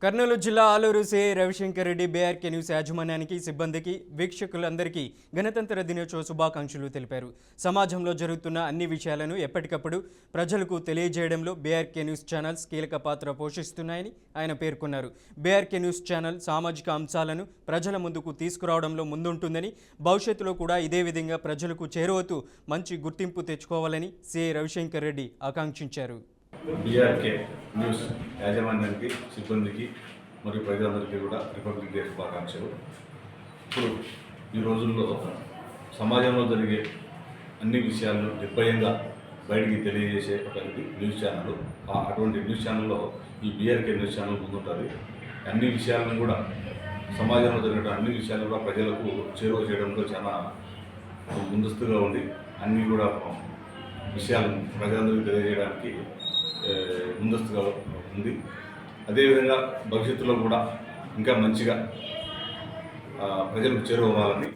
కర్నూలు జిల్లా Aluru CI Ravishankar Reddy BRK news యాజమాన్యానికి సిబ్బందికి వీక్షకులందరికీ గణతంత్ర దినోత్సవ శుభాకాంక్షలు తెలిపారు. సమాజంలో జరుగుతున్న అన్ని విషయాలను ఎప్పటికప్పుడు ప్రజలకు తెలియజేయడంలో బీఆర్కే న్యూస్ ఛానల్స్ కీలక పాత్ర పోషిస్తున్నాయని ఆయన పేర్కొన్నారు. బీఆర్కే న్యూస్ ఛానల్ సామాజిక అంశాలను ప్రజల ముందుకు తీసుకురావడంలో ముందుంటుందని, భవిష్యత్తులో కూడా ఇదే విధంగా ప్రజలకు చేరువతూ మంచి గుర్తింపు తెచ్చుకోవాలని సిఐ రవిశంకర్ రెడ్డి ఆకాంక్షించారు. బీఆర్కే న్యూస్ యాజమాన్యానికి, సిబ్బందికి మరియు ప్రజలందరికీ కూడా రిపబ్లిక్ డే శుభాకాంక్షలు. ఇప్పుడు ఈ రోజుల్లో సమాజంలో జరిగే అన్ని విషయాలను నిర్భయంగా బయటికి తెలియజేసే ఒక న్యూస్ ఛానల్. అటువంటి న్యూస్ ఛానల్లో ఈ బీఆర్కే న్యూస్ ఛానల్ ముందుంటుంది. అన్ని విషయాలను కూడా, సమాజంలో జరిగే అన్ని విషయాలను కూడా ప్రజలకు చేరువ చేయడంలో చాలా ముందస్తుగా ఉంది. అన్నీ కూడా విషయాలను ప్రజలందరికీ తెలియజేయడానికి ముందస్తుగా ఉంది. అదేవిధంగా భవిష్యత్తులో కూడా ఇంకా మంచిగా ప్రజలకు చేరువవ్వాలని